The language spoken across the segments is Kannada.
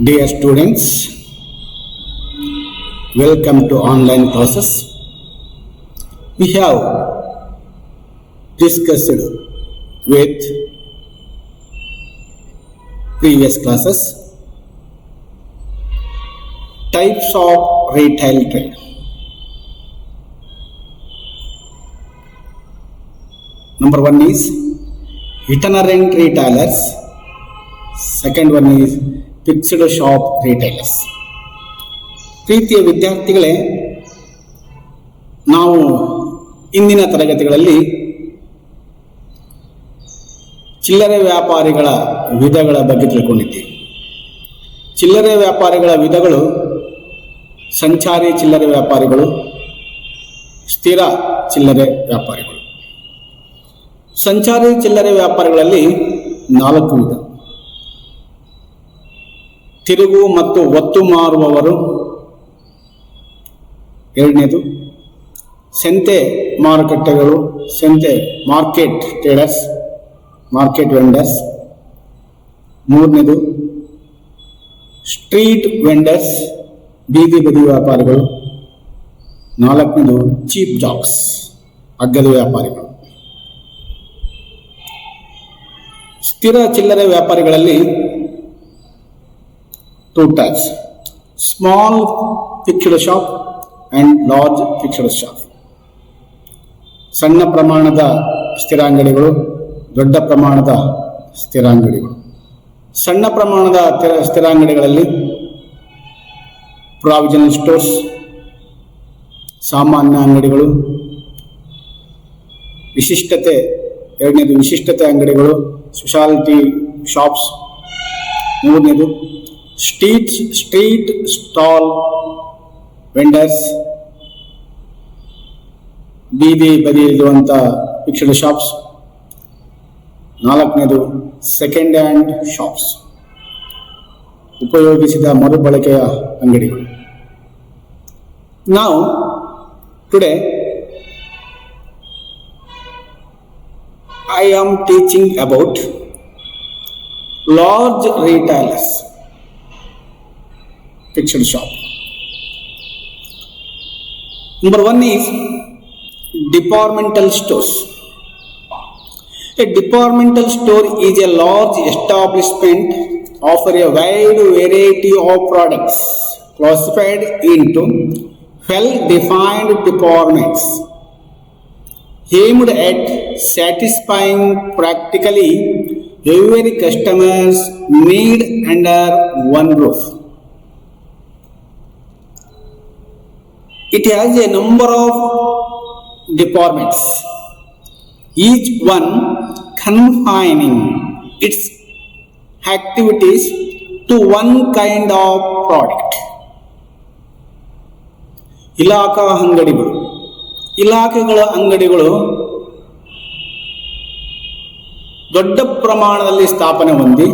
Dear students, welcome to online classes. We have discussed with previous classes types of retail trade. Number one is itinerant retailers. Second one is fixed shop retailers. ಪ್ರೀತಿಯ ವಿದ್ಯಾರ್ಥಿಗಳೇ, ನಾವು ಇಂದಿನ ತರಗತಿಗಳಲ್ಲಿ ಚಿಲ್ಲರೆ ವ್ಯಾಪಾರಿಗಳ ವಿಧಗಳ ಬಗ್ಗೆ ತಿಳ್ಕೊಂಡಿದ್ದೀವಿ. ಚಿಲ್ಲರೆ ವ್ಯಾಪಾರಿಗಳ ವಿಧಗಳು ಸಂಚಾರಿ ಚಿಲ್ಲರೆ ವ್ಯಾಪಾರಿಗಳು, ಸ್ಥಿರ ಚಿಲ್ಲರೆ ವ್ಯಾಪಾರಿಗಳು. ಸಂಚಾರಿ ಚಿಲ್ಲರೆ ವ್ಯಾಪಾರಿಗಳಲ್ಲಿ 4 ವಿಧ. ತಿರುಗು ಮತ್ತು ಒತ್ತು ಮಾರುವವರು, ಎರಡನೇದು ಸಂತೆ ಮಾರುಕಟ್ಟೆಗಳು, ಸಂತೆ ಮಾರ್ಕೆಟ್ ಟ್ರೇಡರ್ಸ್, ಮಾರ್ಕೆಟ್ ವೆಂಡರ್ಸ್. ಮೂರನೇದು ಸ್ಟ್ರೀಟ್ ವೆಂಡರ್ಸ್, ಬೀದಿ ಬದಿ ವ್ಯಾಪಾರಿಗಳು. ನಾಲ್ಕನೇದು ಚೀಪ್ ಜಾಕ್ಸ್, ಅಗ್ಗದ ವ್ಯಾಪಾರಿಗಳು. ಸ್ಥಿರ ಚಿಲ್ಲರೆ ವ್ಯಾಪಾರಿಗಳಲ್ಲಿ 2 types: small fixed shop and large fixed shop. ಸಣ್ಣ ಪ್ರಮಾಣದ ಸ್ಥಿರ ಅಂಗಡಿಗಳು, ದೊಡ್ಡ ಪ್ರಮಾಣದ ಸ್ಥಿರ ಅಂಗಡಿಗಳು. ಸಣ್ಣ ಪ್ರಮಾಣದ ಸ್ಥಿರ ಅಂಗಡಿಗಳಲ್ಲಿ ಪ್ರಾವಿಷನಲ್ ಸ್ಟೋರ್ಸ್, ಸಾಮಾನ್ಯ ಅಂಗಡಿಗಳು. ವಿಶಿಷ್ಟತೆ, ಎರಡನೇದು ವಿಶಿಷ್ಟತೆ ಅಂಗಡಿಗಳು, ಸ್ಪೆಷಾಲಿಟಿ ಶಾಪ್ಸ್. ಮೂರನೇದು ಸ್ಟ್ರೀಟ್ ಸ್ಟಾಲ್ ವೆಂಡರ್ಸ್, ಬೀದಿ ಬದಿ ಇರುವಂಥ ಫಿಕ್ಸ್ಡ್ ಶಾಪ್ಸ್. ನಾಲ್ಕನೇದು ಸೆಕೆಂಡ್ ಹ್ಯಾಂಡ್ ಶಾಪ್ಸ್, ಉಪಯೋಗಿಸಿದ ಮರುಬಳಕೆಯ ಅಂಗಡಿಗಳು. ನಾವು today I am teaching about large retailers, fixed shop. Number one is departmental stores. A departmental store is a large establishment offering a wide variety of products classified into well-defined departments aimed at satisfying practically every customer's need under one roof. It has a number of departments, each one confining its activities to one kind of product. ಇಲಾಖಾ ಅಂಗಡಿಗಳು. ಇಲಾಖೆಗಳ ಅಂಗಡಿಗಳು ದೊಡ್ಡ ಪ್ರಮಾಣದಲ್ಲಿ ಸ್ಥಾಪನೆ ಹೊಂದಿ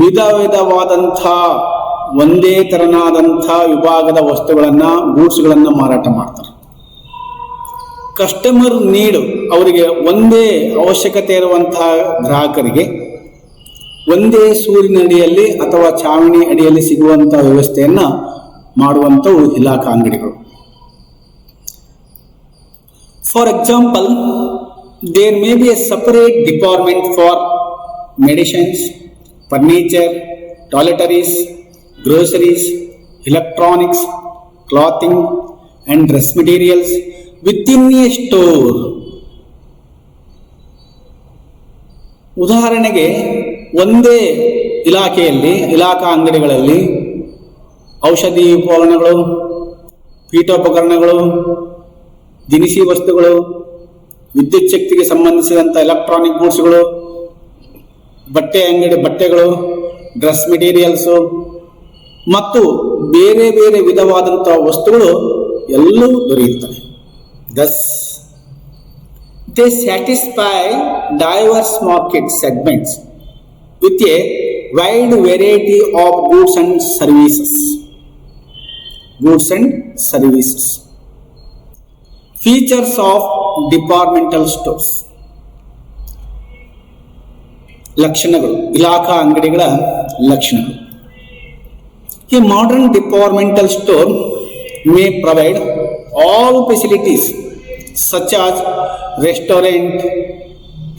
ವಿಧ ವಿಧವಾದಂಥ ಒಂದೇ ತೆರನಾದಂಥ ವಿಭಾಗದ ವಸ್ತುಗಳನ್ನು, ಗೂಡ್ಸ್ಗಳನ್ನು ಮಾರಾಟ ಮಾಡ್ತಾರೆ. ಕಸ್ಟಮರ್ ನೀಡು, ಅವರಿಗೆ ಒಂದೇ ಅವಶ್ಯಕತೆ ಇರುವಂತಹ ಗ್ರಾಹಕರಿಗೆ ಒಂದೇ ಸೂರಿನ ಅಡಿಯಲ್ಲಿ ಅಥವಾ ಛಾವಣಿ ಅಡಿಯಲ್ಲಿ ಸಿಗುವಂಥ ವ್ಯವಸ್ಥೆಯನ್ನು ಮಾಡುವಂಥವು ಇಲಾಖಾ ಅಂಗಡಿಗಳು. For example, there may be a separate department for medicines, furniture, toiletries, groceries, electronics, clothing and dress materials within a store. ಉದಾಹರಣೆಗೆ, ಒಂದೇ ಇಲಾಖೆಯಲ್ಲಿ, ಇಲಾಖಾ ಅಂಗಡಿಗಳಲ್ಲಿ ಔಷಧಿ ಉಪಕರಣಗಳು, ಪೀಠೋಪಕರಣಗಳು, ದಿನಸಿ ವಸ್ತುಗಳು, ವಿದ್ಯುತ್ ಶಕ್ತಿಗೆ ಸಂಬಂಧಿಸಿದಂಥ ಎಲೆಕ್ಟ್ರಾನಿಕ್ ಗೂಡ್ಸ್ಗಳು, ಬಟ್ಟೆಗಳು, ಡ್ರೆಸ್ ಮೆಟೀರಿಯಲ್ಸು ಮತ್ತು ಬೇರೆ ಬೇರೆ ವಿಧವಾದಂಥ ವಸ್ತುಗಳು ಎಲ್ಲವೂ ದೊರೆಯುತ್ತವೆ. Thus, they satisfy diverse market segments with a wide variety of goods and services. Features of departmental stores. ಲಕ್ಷಣಗಳು, ಇಲಾಖಾ ಅಂಗಡಿಗಳ ಲಕ್ಷಣಗಳು. A modern departmental store may provide all facilities such as restaurant,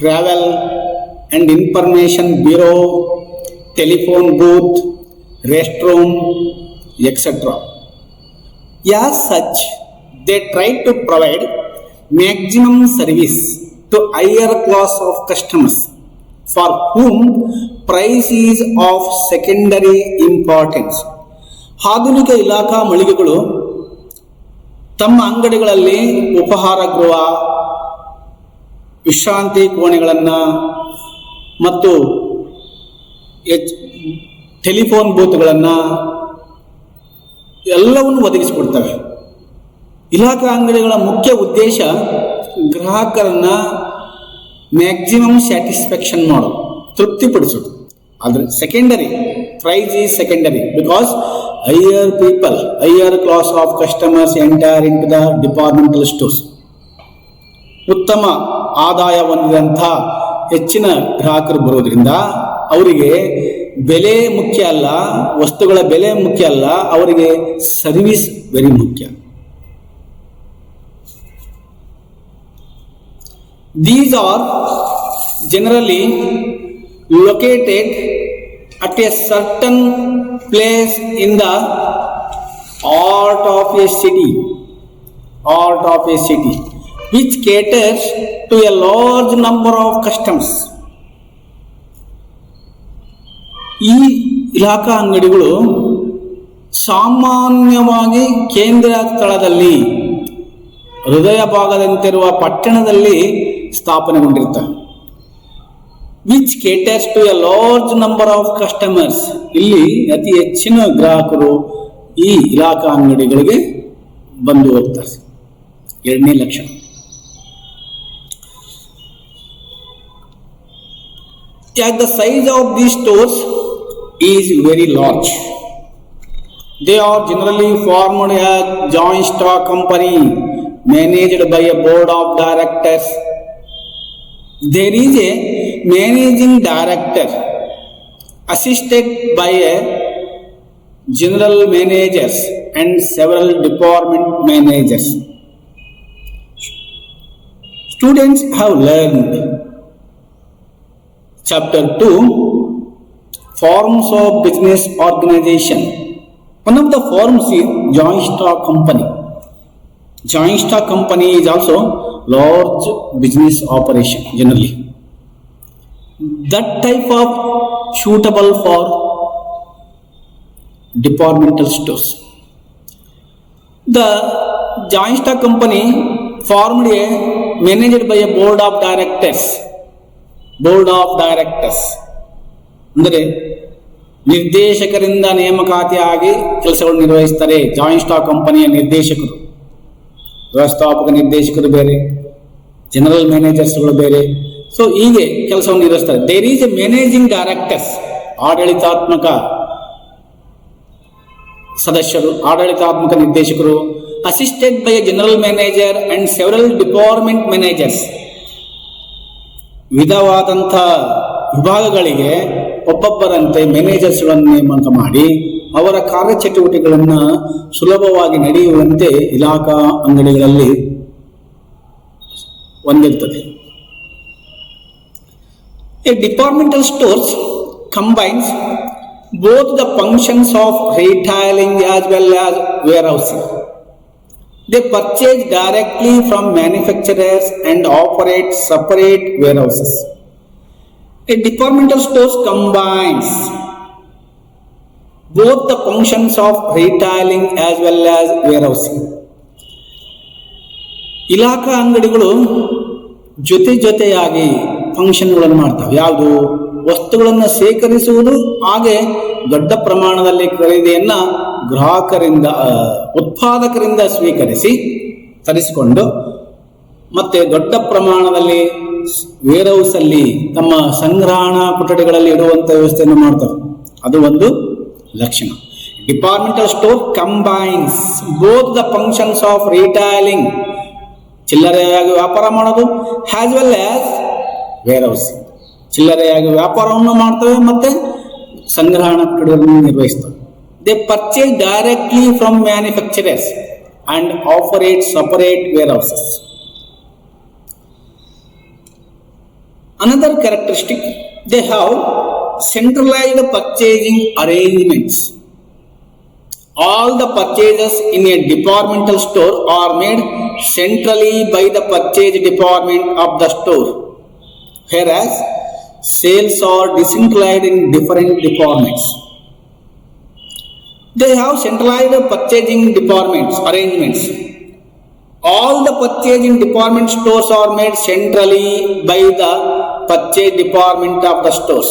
travel and information bureau, telephone booth, restroom, etc. As such, they try to provide maximum service to higher class of customers for whom price is of secondary importance. ಆಧುನಿಕ ಇಲಾಖಾ ಮಳಿಗೆಗಳು ತಮ್ಮ ಅಂಗಡಿಗಳಲ್ಲಿ ಉಪಹಾರ ಗೃಹ, ವಿಶ್ರಾಂತಿ ಕೋಣೆಗಳನ್ನು ಮತ್ತು ಟೆಲಿಫೋನ್ ಬೂತ್ಗಳನ್ನು ಎಲ್ಲವನ್ನು ಒದಗಿಸಿಕೊಡ್ತವೆ. ಇಲಾಖಾ ಅಂಗಡಿಗಳ ಮುಖ್ಯ ಉದ್ದೇಶ ಗ್ರಾಹಕರನ್ನ ಮ್ಯಾಕ್ಸಿಮಮ್ ಸ್ಯಾಟಿಸ್ಫ್ಯಾಕ್ಷನ್ ಮಾಡೋದು, ತೃಪ್ತಿಪಡಿಸೋದು. ಆದರೆ secondary price is secondary because higher class of customers enter into the departmental stores. ಉತ್ತಮ ಆದಾಯ ಹೊಂದಿದಂಥ ಹೆಚ್ಚಿನ ಗ್ರಾಹಕರು ಬರೋದ್ರಿಂದ ಅವರಿಗೆ ಬೆಲೆ ಮುಖ್ಯ ಅಲ್ಲ, ವಸ್ತುಗಳ ಬೆಲೆ ಮುಖ್ಯ ಅಲ್ಲ, ಅವರಿಗೆ ಸರ್ವಿಸ್ ವೆರಿ ಮುಖ್ಯ. These are generally located at a certain place in the heart of a city, which caters to a large number of customers. ಈ ಇಲಾಖಾ ಅಂಗಡಿಗಳು ಸಾಮಾನ್ಯವಾಗಿ ಕೇಂದ್ರ ಸ್ಥಳದಲ್ಲಿ, ಹೃದಯ ಭಾಗದಂತಿರುವ ಪಟ್ಟಣದಲ್ಲಿ ಸ್ಥಾಪನೆಗೊಂಡಿರ್ತವೆ. Which caters to a large number of customers. ಇಲ್ಲಿ ಅತಿ ಹೆಚ್ಚಿನ ಗ್ರಾಹಕರು ಈ ಇಲಾಖಾ ಅಂಗಡಿಗಳಿಗೆ ಬಂದು ಹೋಗ್ತಾರೆ. 2 lakh. As the size of these stores is very large, they are generally formed as joint stock company managed by a board of directors. There is a managing director assisted by a general managers and several department managers. Students have learned Chapter 2, Forms of Business Organization. One of the forms is joint stock company. Joint stock company is also large business operation generally. That type of suitable for departmental stores. The joint stock company formed a managed by a board of directors. ಅಂದರೆ ನಿರ್ದೇಶಕರಿಂದ ನೇಮಕಾತಿಯಾಗಿ ಕೆಲಸಗಳನ್ನು ನಿರ್ವಹಿಸ್ತಾರೆ. ಜಾಯಿಂಟ್ ಸ್ಟಾಕ್ ಕಂಪನಿಯ ನಿರ್ದೇಶಕರು, ವ್ಯವಸ್ಥಾಪಕ ನಿರ್ದೇಶಕರು ಬೇರೆ, ಜನರಲ್ ಮ್ಯಾನೇಜರ್ಸ್ಗಳು ಬೇರೆ. ಸೊ ಹೀಗೆ ಕೆಲಸವನ್ನು ನಿರ್ವಹಿಸ್ತಾರೆ. There is a managing directors, ಆಡಳಿತಾತ್ಮಕ ಸದಸ್ಯರು, ಆಡಳಿತಾತ್ಮಕ ನಿರ್ದೇಶಕರು. Assisted by a general manager and several department managers. ವಿಧವಾದಂಥ ವಿಭಾಗಗಳಿಗೆ ಒಬ್ಬೊಬ್ಬರಂತೆ ಮ್ಯಾನೇಜರ್ಸ್ಗಳನ್ನು ನೇಮಕ ಮಾಡಿ ಅವರ ಕಾರ್ಯಚಟುವಟಿಕೆಗಳನ್ನು ಸುಲಭವಾಗಿ ನಡೆಯುವಂತೆ ಇಲಾಖಾ ಅಂಗಡಿಗಳಲ್ಲಿ ಹೊಂದಿರುತ್ತದೆ. A departmental stores combines both the functions of retailing as well as warehousing. They purchase directly from manufacturers and operate separate warehouses. A departmental store combines both the functions of retailing as well as warehousing. ಇಲಾಖಾ ಅಂಗಡಿಗಳು ಜೊತೆಯಾಗಿ ಫಂಕ್ಷನ್ಗಳನ್ನು ಮಾಡ್ತವೆ. ಯಾವುದು? ವಸ್ತುಗಳನ್ನು ಸೇಕರಿಸುವುದು, ಹಾಗೆ ದೊಡ್ಡ ಪ್ರಮಾಣದಲ್ಲಿ ಖರೀದಿಯನ್ನ ಗ್ರಾಹಕರಿಂದ, ಉತ್ಪಾದಕರಿಂದ ಸ್ವೀಕರಿಸಿ ತರಿಸಿಕೊಂಡು ಮತ್ತೆ ದೊಡ್ಡ ಪ್ರಮಾಣದಲ್ಲಿ ವೇರ್ಹೌಸ್ ಅಲ್ಲಿ ತಮ್ಮ ಸಂಗ್ರಹಣಾ ಕೊಠಡಿಗಳಲ್ಲಿ ಇಡುವಂತ ವ್ಯವಸ್ಥೆಯನ್ನು ಮಾಡ್ತಾರೆ. ಅದು ಒಂದು ಲಕ್ಷಣ. Departmental store combines both the functions of retailing, ಚಿಲ್ಲರೆಯಾಗಿ ವ್ಯಾಪಾರ ಮಾಡೋದು, ಆಸ್ ವೆಲ್ ಆಸ್ ವೇರ್ಹೌಸ್, ಚಿಲ್ಲರೆಯಾಗಿ ವ್ಯಾಪಾರವನ್ನು ಮಾಡ್ತವೆ ಮತ್ತೆ ಸಂಗ್ರಹಣಾ ಕೊಠಡಿಗಳನ್ನು ನಿರ್ವಹಿಸ್ತವೆ. They purchase directly from manufacturers and operate separate warehouses. Another characteristic, they have centralized purchasing arrangements. All the purchases in a departmental store are made centrally by the purchase department of the store, whereas sales are decentralized in different departments. They have centralized purchasing departments arrangements. All the purchasing department stores are made centrally by the purchase department of the stores.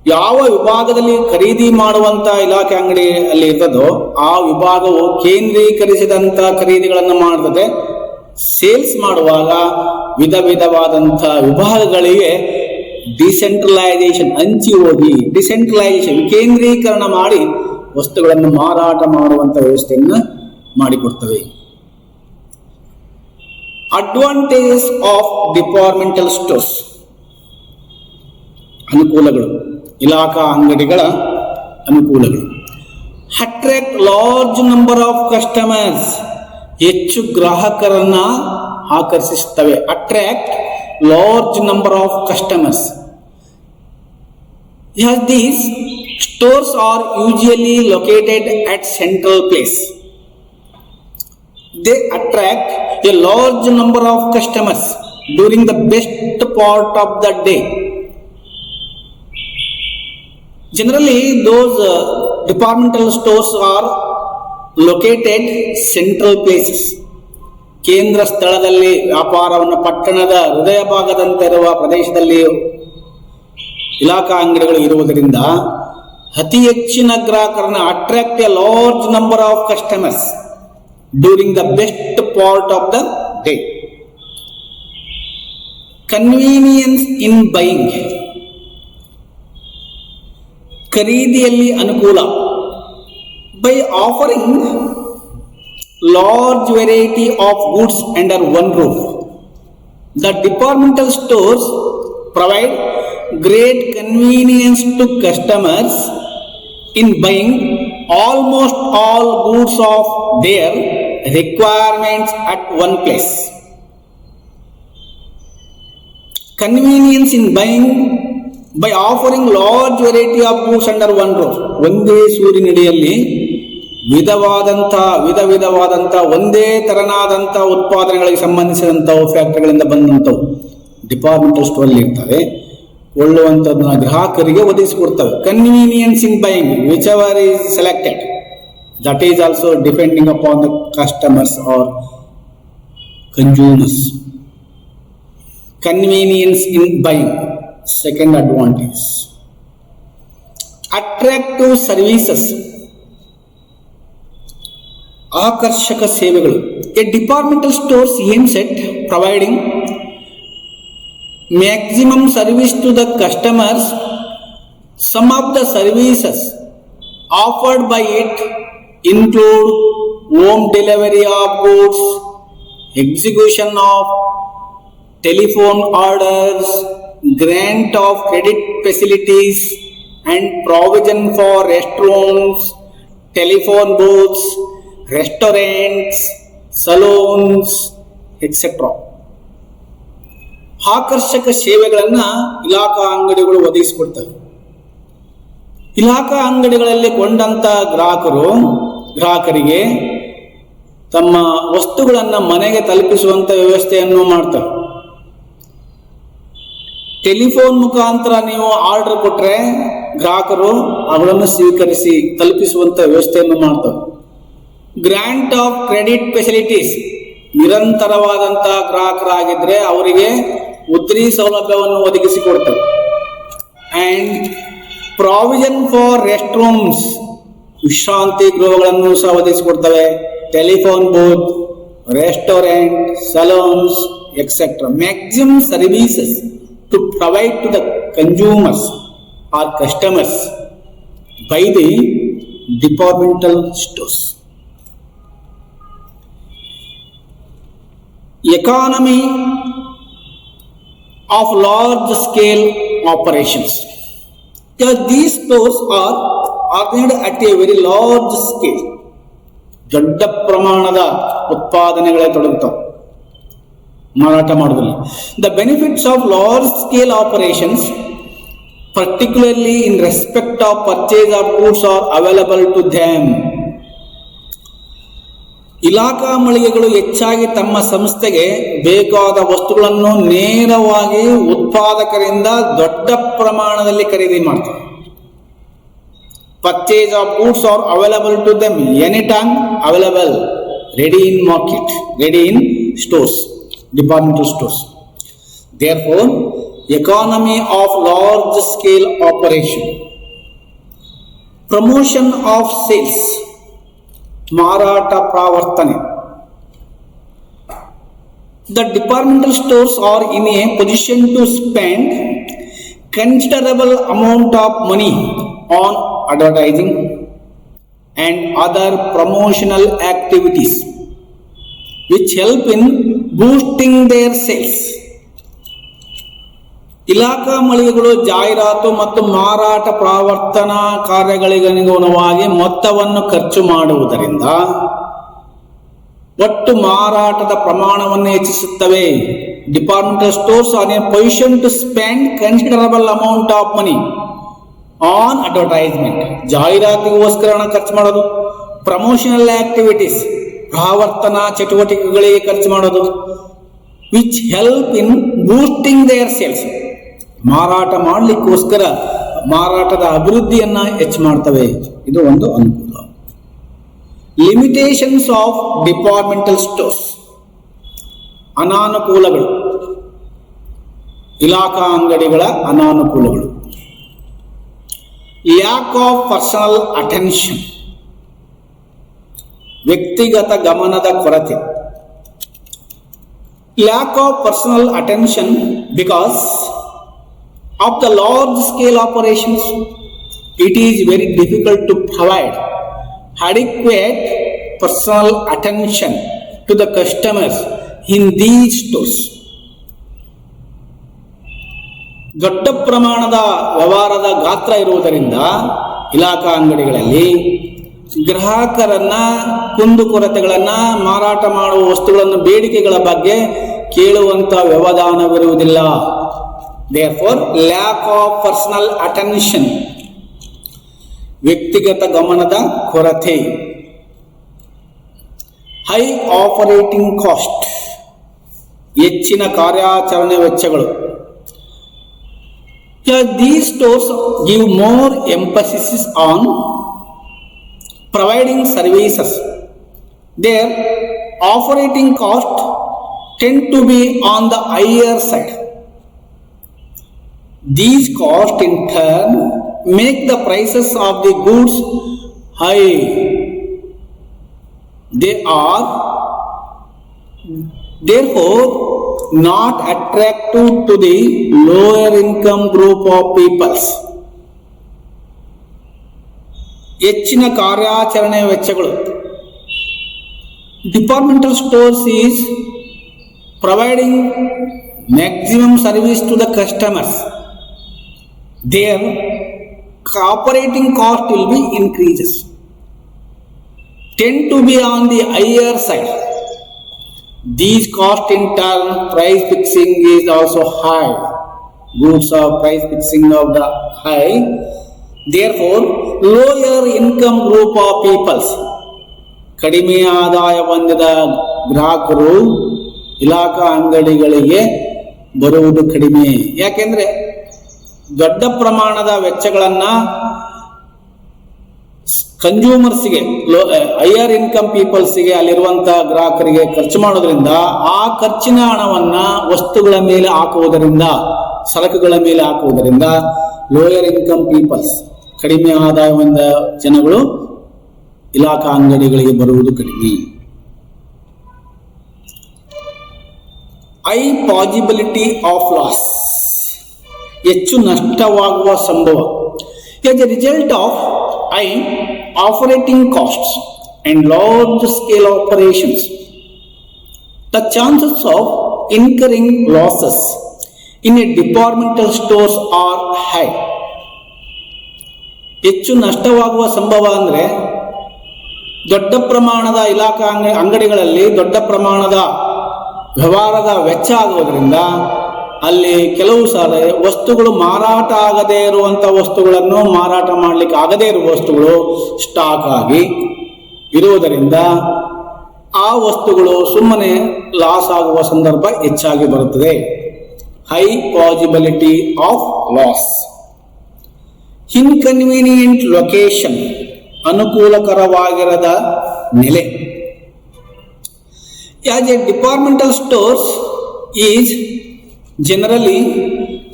ಯಾವ ವಿಭಾಗದಲ್ಲಿ ಖರೀದಿ ಮಾಡುವಂತ ಇಲಾಖೆ ಅಂಗಡಿಯಲ್ಲಿ ಇರ್ತದೋ ಆ ವಿಭಾಗವು ಕೇಂದ್ರೀಕರಿಸಿದಂತ ಖರೀದಿಗಳನ್ನು ಮಾಡುತ್ತದೆ. ಸೇಲ್ಸ್ ಮಾಡುವಾಗ ವಿಧ ವಿಧವಾದಂಥ ವಿಭಾಗಗಳಿಗೆ ಡಿಸೆಂಟ್ರಲೈಸೇಷನ್ ಹಂಚಿ ಹೋಗಿ ಡಿಸೆಂಟ್ರಲೈಸೇಷನ್ ಕೇಂದ್ರೀಕರಣ ಮಾಡಿ ವಸ್ತುಗಳನ್ನು ಮಾರಾಟ ಮಾಡುವಂತ ವ್ಯವಸ್ಥೆಯನ್ನು ಮಾಡಿಕೊಡ್ತವೆ. ಅಡ್ವಾಂಟೇಜಸ್ ಆಫ್ ಡಿಪಾರ್ಟ್ಮೆಂಟಲ್ ಸ್ಟೋರ್ಸ್, ಅನುಕೂಲಗಳು, ಇಲಾಖಾ ಅಂಗಡಿಗಳ ಅನುಕೂಲಗಳು. Attract large number of customers, ಹೆಚ್ಚು ಗ್ರಾಹಕರನ್ನ ಆಕರ್ಷಿಸುತ್ತವೆ. Attract large number of customers. These stores are usually located at central place. They attract a large number of customers during the best part of the day. Generally, those departmental stores are located central places. ಕೇಂದ್ರ ಸ್ಥಳದಲ್ಲಿ ವ್ಯಾಪಾರವನ್ನು ಪಟ್ಟಣದ ಹೃದಯ ಭಾಗದಂತಿರುವ ಪ್ರದೇಶದಲ್ಲಿ ಇಲಾಖಾ ಅಂಗಡಿಗಳು ಇರುವುದರಿಂದ ಅತಿ ಹೆಚ್ಚಿನ ಗ್ರಾಹಕರನ್ನು attract A large number of customers during the best part of the day. Convenience in buying, ಖರೀದಿಯಲ್ಲಿ ಅನುಕೂಲ. By offering large variety of goods under one roof, the departmental stores provide great convenience to customers in buying almost all goods of their requirements at one place. Convenience in buying by offering large variety of goods under one roof. ಒಂದೇ ಸೂರಿನಡಿಯಲ್ಲಿ ವಿಧ ವಿಧವಾದಂಥ ಒಂದೇ ತರನಾದಂಥ ಉತ್ಪಾದನೆಗಳಿಗೆ ಸಂಬಂಧಿಸಿದಂಥವು ಫ್ಯಾಕ್ಟರಿಗಳಿಂದ ಬಂದಂಥವು ಡಿಪಾರ್ಟ್ಮೆಂಟಲ್ ಸ್ಟೋರಲ್ಲಿ ಇರ್ತವೆ. ಕೊಳ್ಳುವಂಥದ್ದನ್ನ ಗ್ರಾಹಕರಿಗೆ ಒದಗಿಸಿಕೊಡ್ತವೆ. Convenience in buying which ever is selected, that is also depending upon the customers or consumers. Convenience in buying, second advantage. Attractive services, ಆಕರ್ಷಕ ಸೇವೆಗಳು. A departmental stores aims at providing maximum service to the customers. Some of the services offered by it include home delivery of goods, execution of telephone orders, grant of credit facilities, and provision for restrooms, telephone booths, restaurants, salons, etc. ಆಕರ್ಷಕ ಸೇವೆಗಳನ್ನು ಇಲಾಖಾ ಅಂಗಡಿಗಳು ಒದಗಿಸಿಕೊಡ್ತವೆ. ಇಲಾಖಾ ಅಂಗಡಿಗಳಲ್ಲಿ ಕೊಂಡಂತ ಗ್ರಾಹಕರಿಗೆ ತಮ್ಮ ವಸ್ತುಗಳನ್ನು ಮನೆಗೆ ತಲುಪಿಸುವಂತ ವ್ಯವಸ್ಥೆಯನ್ನು ಮಾಡ್ತಾರೆ. ಟೆಲಿಫೋನ್ ಮುಖಾಂತರ ನೀವು ಆರ್ಡರ್ ಕೊಟ್ಟರೆ ಗ್ರಾಹಕರು ಅವುಗಳನ್ನು ಸ್ವೀಕರಿಸಿ ತಲುಪಿಸುವಂತ ವ್ಯವಸ್ಥೆಯನ್ನು ಮಾಡ್ತಾರೆ. ಗ್ರಾಂಟ್ ಆಫ್ ಕ್ರೆಡಿಟ್ ಫೆಸಿಲಿಟೀಸ್, ನಿರಂತರವಾದಂಥ ಗ್ರಾಹಕರಾಗಿದ್ದರೆ ಅವರಿಗೆ ಉದ್ರಿ ಸೌಲಭ್ಯವನ್ನು ಒದಗಿಸಿಕೊಡ್ತವೆ. And provision for rest rooms, ವಿಶ್ರಾಂತಿ ಗೃಹಗಳನ್ನು ಸಹ ಒದಗಿಸಿಕೊಡ್ತವೆ. Telephone booth, restaurant, salons etcetera. Maximum services to provide to the consumers or customers by the departmental stores. Economy of large scale operations. These stores are organised at a very large scale. ದೊಡ್ಡ ಪ್ರಮಾಣದ ಉತ್ಪಾದನೆಗಳೇ ತೊಡಗುತ್ತವೆ ಮಾರಾಟ ಮಾಡೋದ್ರಲ್ಲಿ. The benefits of large scale operations particularly in respect of purchase of goods are available to them. ಇಲಾಖಾ ಮಳಿಗೆಗಳು ಹೆಚ್ಚಾಗಿ ತಮ್ಮ ಸಂಸ್ಥೆಗೆ ಬೇಕಾದ ವಸ್ತುಗಳನ್ನು ನೇರವಾಗಿ ಉತ್ಪಾದಕರಿಂದ ದೊಡ್ಡ ಪ್ರಮಾಣದಲ್ಲಿ ಖರೀದಿ ಮಾಡ್ತವೆ. Purchase of goods are available to them anytime available, ready in market, ready in stores, departmental stores. Therefore, economy of large scale operation, promotion of sales, ಮಾರಾಟ ಪ್ರಾವರ್ತನೆ. The departmental stores are in a position to spend considerable amount of money on advertising and other promotional activities which help in boosting their sales. ಇಲಾಖಾ ಮಳಿಗೆಗಳು ಜಾಹೀರಾತು ಮತ್ತು ಮಾರಾಟ ಪ್ರಾವರ್ತನಾ ಕಾರ್ಯಗಳಿಗನುಗುಣವಾಗಿ ಮೊತ್ತವನ್ನು ಖರ್ಚು ಮಾಡುವುದರಿಂದ ಒಟ್ಟು ಮಾರಾಟದ ಪ್ರಮಾಣವನ್ನು ಹೆಚ್ಚಿಸುತ್ತವೆ. Departmental stores are in position to spend considerable amount of money on advertisement, ಜಾಹೀರಾತಿಗೋಸ್ಕರ ಹಣ ಖರ್ಚು ಮಾಡೋದು, ಪ್ರಮೋಷನಲ್ ಆಕ್ಟಿವಿಟೀಸ್, ಪ್ರಾವರ್ತನಾ ಚಟುವಟಿಕೆಗಳಿಗೆ ಖರ್ಚು ಮಾಡೋದು, which help in boosting their sales, ಮಾರಾಟ ಮಾಡಲಿಕ್ಕೋಸ್ಕರ ಮಾರಾಟದ ಅಭಿವೃದ್ಧಿಯನ್ನ ಹೆಚ್ಚು ಮಾಡ್ತವೆ. ಇದು ಒಂದು ಅನುಕೂಲ. ಲಿಮಿಟೇಷನ್ಸ್ ಆಫ್ ಡಿಪಾರ್ಟ್ಮೆಂಟಲ್ ಸ್ಟೋರ್ಸ್, ಅನಾನುಕೂಲಗಳು, ಇಲಾಖಾ ಅಂಗಡಿಗಳ ಅನಾನುಕೂಲಗಳು. ಲ್ಯಾಕ್ ಆಫ್ ಪರ್ಸನಲ್ ಅಟೆನ್ಷನ್, ವ್ಯಕ್ತಿಗತ ಗಮನದ ಕೊರತೆ. Lack of personal attention because of the large scale operations, it is very difficult to provide adequate personal attention to the customers in these stores. ದೊಡ್ಡ ಪ್ರಮಾಣದ ವ್ಯವಹಾರದ ಗಾತ್ರ ಇರುವುದರಿಂದ ಇಲಾಖಾ ಅಂಗಡಿಗಳಲ್ಲಿ ಗ್ರಾಹಕರನ್ನ ಕುಂದುಕೊರತೆಗಳನ್ನ, ಮಾರಾಟ ಮಾಡುವ ವಸ್ತುಗಳನ್ನು, ಬೇಡಿಕೆಗಳ ಬಗ್ಗೆ ಕೇಳುವಂತ ವ್ಯವಧಾನವಿರುವುದಿಲ್ಲ. Therefore, lack of personal attention, ವ್ಯಕ್ತಿಗತ ಗಮನದ ಕೊರತೆ. ಹೈ ಆಪರೇಟಿಂಗ್ ಕಾಸ್ಟ್, ಹೆಚ್ಚಿನ ಕಾರ್ಯಾಚರಣೆ ವೆಚ್ಚಗಳು. These stores give more emphasis on providing services. Their operating cost tend to be on the higher side. These costs in turn make the prices of the goods high. They are therefore not attractive to the lower income group of peoples. ಹೆಚ್ಚಿನ ಕಾರ್ಯಾಚರಣೆ ವೆಚ್ಚಗಳು. Departmental stores is providing maximum service to the customers. Their operating cost will be increases, tend to be on the higher side. These cost in turn, price fixing is also high. Goods of price fixing of the high. Therefore, lower income group of peoples, ಕಡಿಮೆ ಆದಾಯ ಹೊಂದಿದ ಗ್ರಾಹಕರು ಇಲಾಖಾ ಅಂಗಡಿಗಳಿಗೆ ಬರುವುದು ಕಡಿಮೆ. ಯಾಕೆಂದ್ರೆ ದೊಡ್ಡ ಪ್ರಮಾಣದ ವೆಚ್ಚಗಳನ್ನ ಕನ್ಸ್ಯೂಮರ್ಸ್ಗೆ, ಹೈಯರ್ ಇನ್ಕಮ್ ಪೀಪಲ್ಸ್ಗೆ, ಅಲ್ಲಿರುವಂತಹ ಗ್ರಾಹಕರಿಗೆ ಖರ್ಚು ಮಾಡೋದ್ರಿಂದ ಆ ಖರ್ಚಿನ ಹಣವನ್ನ ವಸ್ತುಗಳ ಮೇಲೆ ಹಾಕುವುದರಿಂದ, ಸರಕುಗಳ ಮೇಲೆ ಹಾಕುವುದರಿಂದ ಲೋಯರ್ ಇನ್ಕಮ್ ಪೀಪಲ್ಸ್, ಕಡಿಮೆ ಆದಾಯ ಹೊಂದಿದ ಜನಗಳು ಇಲಾಖಾ ಅಂಗಡಿಗಳಿಗೆ ಬರುವುದು ಕಡಿಮೆ. ಹೈ ಪಾಸಿಬಿಲಿಟಿ ಆಫ್ ಲಾಸ್, ಹೆಚ್ಚು ನಷ್ಟವಾಗುವ ಸಂಭವ. As a result of high operating costs and large scale operations, the chances of incurring losses in a departmental stores are high. ಹೆಚ್ಚು ನಷ್ಟವಾಗುವ ಸಂಭವ ಅಂದರೆ ದೊಡ್ಡ ಪ್ರಮಾಣದ ಇಲಾಖಾ ಅಂಗಡಿಗಳಲ್ಲಿ ದೊಡ್ಡ ಪ್ರಮಾಣದ ವ್ಯವಹಾರದ ವೆಚ್ಚ ಆಗುವುದರಿಂದ ಅಲ್ಲಿ ಕೆಲವು ಸಾಲ ವಸ್ತುಗಳು ಮಾರಾಟ ಆಗದೇ ಇರುವಂಥ ವಸ್ತುಗಳನ್ನು ಮಾರಾಟ ಮಾಡಲಿಕ್ಕೆ ಆಗದೇ ಇರುವ ವಸ್ತುಗಳು ಸ್ಟಾಕ್ ಆಗಿ ಇರುವುದರಿಂದ ಆ ವಸ್ತುಗಳು ಸುಮ್ಮನೆ ಲಾಸ್ ಆಗುವ ಸಂದರ್ಭ ಹೆಚ್ಚಾಗಿ ಬರುತ್ತದೆ. High possibility of loss. Inconvenient location, ಅನುಕೂಲಕರವಾಗಿರದ ನೆಲೆ. As a departmental stores is generally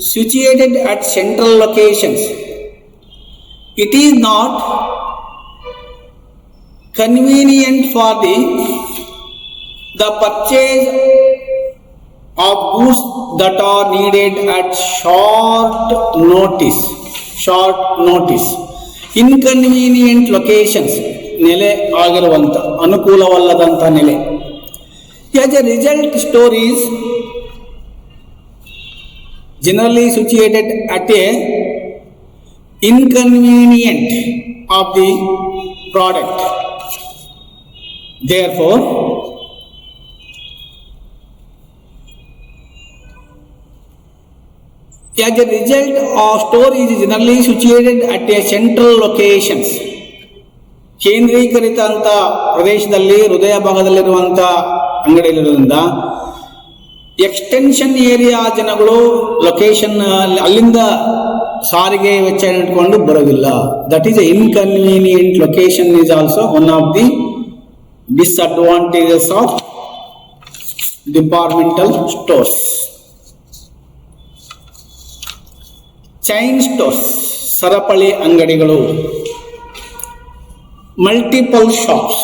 situated at central locations, it is not convenient for the purchase of goods that are needed at short notice. Inconvenient locations, ನೆಲೆ ಆಗಿರುವಂಥ ಅನುಕೂಲವಲ್ಲದಂಥ ನೆಲೆ. As a result, store is generally situated at a inconvenient of the product. Therefore, as a result, our store is generally situated at a central locations. ಕೇಂದ್ರೀಕರಿತ ಅಂತ ಪ್ರದೇಶದಲ್ಲಿ ಹೃದಯ ಭಾಗದಲ್ಲಿರುವಂಥ ಅಂಗಡಿಗಳಿರೋದ್ರಿಂದ ಎಕ್ಸ್ಟೆನ್ಷನ್ ಏರಿಯಾ ಜನಗಳು ಲೊಕೇಶನ್ ಅಲ್ಲಿಂದ ಸಾರಿಗೆ ವೆಚ್ಚ ಇಟ್ಕೊಂಡು ಬರೋದಿಲ್ಲ. That is A inconvenient location is also one of the disadvantages of departmental stores. Chain stores, ಸರಪಳಿ ಅಂಗಡಿಗಳು. Multiple shops.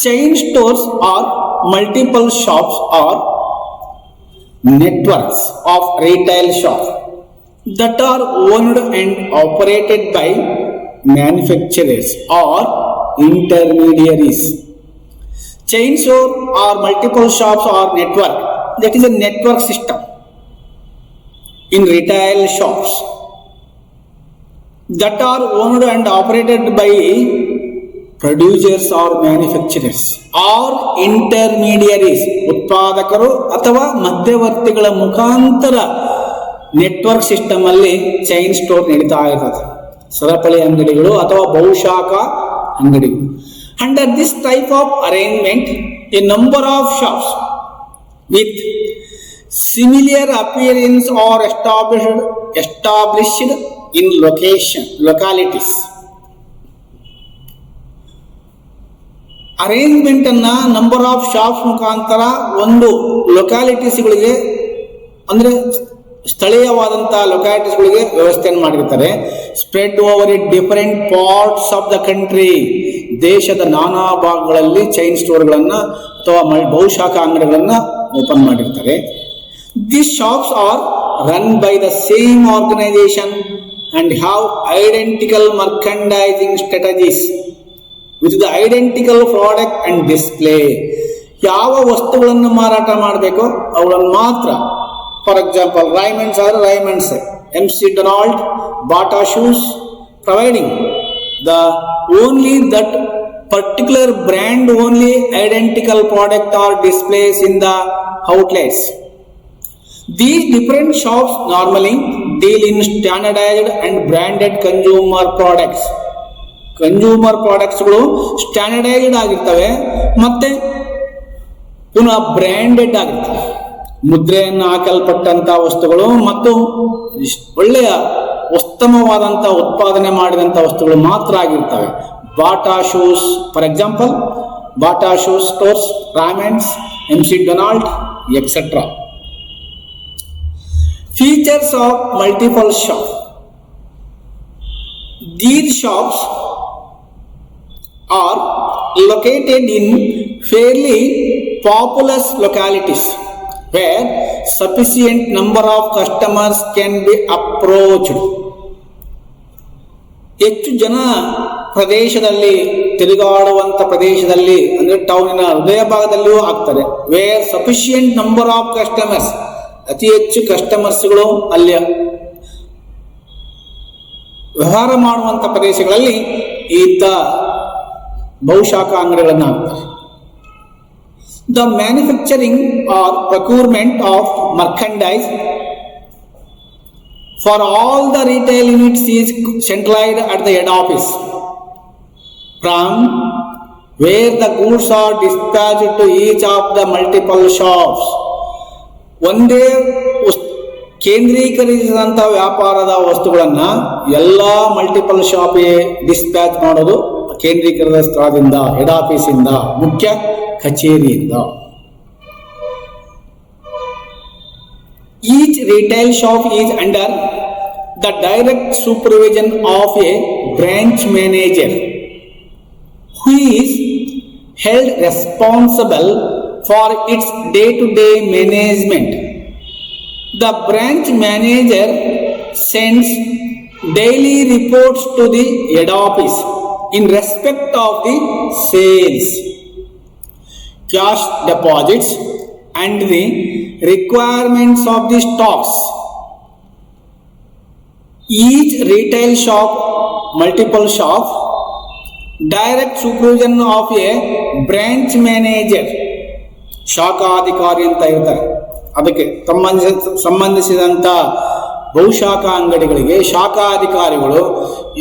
Chain stores or multiple shops are networks of retail shops that are owned and operated by manufacturers or intermediaries. Chain store or multiple shops or network, that is a network system in retail shops that are owned and operated by producers or manufacturers or intermediaries, ಉತ್ಪಾದಕರು ಅಥವಾ ಮಧ್ಯವರ್ತಿಗಳ ಮುಖಾಂತರ ನೆಟ್ವರ್ಕ್ ಸಿಸ್ಟಮ್ ಅಲ್ಲಿ ಚೈನ್ ಸ್ಟೋರ್ ನಡೀತಾ ಇರ್ತದೆ. ಸರಪಳಿ ಅಂಗಡಿಗಳು ಅಥವಾ ಬಹುಶಾಖ ಅಂಗಡಿಗಳು. Under this type of arrangement a number of shops with similar appearance are established in localities. Arrangement ಅನ್ನ ನಂಬರ್ ಆಫ್ ಶಾಪ್ಸ್ ಮುಖಾಂತರ ಒಂದು ಲೊಕ್ಯಾಲಿಟೀಸ್ಗಳಿಗೆ ಅಂದ್ರೆ ಸ್ಥಳೀಯವಾದಂತಹ ಲೊಕ್ಯಾಲಿಟೀಸ್ಗಳಿಗೆ ವ್ಯವಸ್ಥೆಯನ್ನು ಮಾಡಿರ್ತಾರೆ. Spread over it different parts of the country, ದೇಶದ ನಾನಾ ಭಾಗಗಳಲ್ಲಿ ಚೈನ್ ಸ್ಟೋರ್ಗಳನ್ನ ಅಥವಾ ಬಹುಶಾಖಾ ಅಂಗಡಿಗಳನ್ನ ಓಪನ್ ಮಾಡಿರ್ತಾರೆ. These shops are run by the same organisation and have identical merchandising strategies with the identical product and display. ಯಾವ ವಸ್ತುಗಳನ್ನು ಮಾರಾಟ ಮಾಡಬೇಕೋ ಅವುಗಳನ್ನು ಮಾತ್ರ. ಫಾರ್ ಎಕ್ಸಾಂಪಲ್, ರೈಮಂಡ್ಸ್ ಆದ್ರೆ Raymonds, MC Donald, Bata shoes, providing the only that particular brand only identical product or displays in the outlets. These different shops normally deal in standardized and branded consumer products. Consumer ಪ್ರಾಡಕ್ಟ್ಸ್ಗಳು ಸ್ಟ್ಯಾಂಡರ್ಡೈಸ್ಡ್ ಆಗಿರ್ತವೆ ಮತ್ತೆ ಪುನಃ ಬ್ರ್ಯಾಂಡೆಡ್ ಆಗಿರ್ತವೆ. ಮುದ್ರೆಯನ್ನು ಹಾಕಲ್ಪಟ್ಟಂತ ವಸ್ತುಗಳು ಮತ್ತು ಒಳ್ಳೆಯ ಉತ್ತಮವಾದಂಥ ಉತ್ಪಾದನೆ ಮಾಡಿದಂಥ ವಸ್ತುಗಳು ಮಾತ್ರ ಆಗಿರ್ತವೆ. Bata shoes, for example, Bata shoes stores, Raymonds, MC Donald, etcetera. Features of multiple shop. These shops are located in fairly populous localities where sufficient number of customers can be approached. ಹೆಚ್ಚು ಜನ ಪ್ರದೇಶದಲ್ಲಿ ತಿರುಗಾಡುವಂಥ ಪ್ರದೇಶದಲ್ಲಿ ಅಂದರೆ ಟೌನಿನ ಹೃದಯ ಭಾಗದಲ್ಲಿಯೂ ಆಗ್ತಾರೆ. Where sufficient number of customers, ಅತಿ ಹೆಚ್ಚು ಕಸ್ಟಮರ್ಸ್ಗಳು ಅಲ್ಲಿ ವ್ಯವಹಾರ ಮಾಡುವಂಥ ಪ್ರದೇಶಗಳಲ್ಲಿ ಇಂಥ ಬಹುಶಾಖಾ ಅಂಗಡಿಗಳನ್ನು ಹಾಕ್ತಾರೆ. The manufacturing or procurement of merchandise for all the retail units is centralized at the head office, from where the goods are dispatched to each of the multiple shops. ಒಂದೇ ಕೇಂದ್ರೀಕರಿಸಿದಂಥ ವ್ಯಾಪಾರದ ವಸ್ತುಗಳನ್ನು ಎಲ್ಲ ಮಲ್ಟಿಪಲ್ ಶಾಪಿಗೆ ಡಿಸ್ಪ್ಯಾಚ್ ಮಾಡೋದು ಕೇಂದ್ರೀಕೃತ ಸ್ಥಳದಿಂದ, ಹೆಡ್ ಆಫೀಸಿಂದ, ಮುಖ್ಯ ಕಚೇರಿಯಿಂದ. Each retail shop is under the direct supervision of a branch manager who is held responsible for its day-to-day management. The branch manager sends daily reports to the head office in respect of the sales, cash deposits, and the requirements of the stocks. Each retail shop, multiple shop, direct supervision of a branch manager, ಶಾಖಾಧಿಕಾರಿ ಅಂತ ಇರ್ತಾರೆ. ಅದಕ್ಕೆ ಸಂಬಂಧಿಸಿದಂಥ ಬಹುಶಾಖಾ ಅಂಗಡಿಗಳಿಗೆ ಶಾಖಾಧಿಕಾರಿಗಳು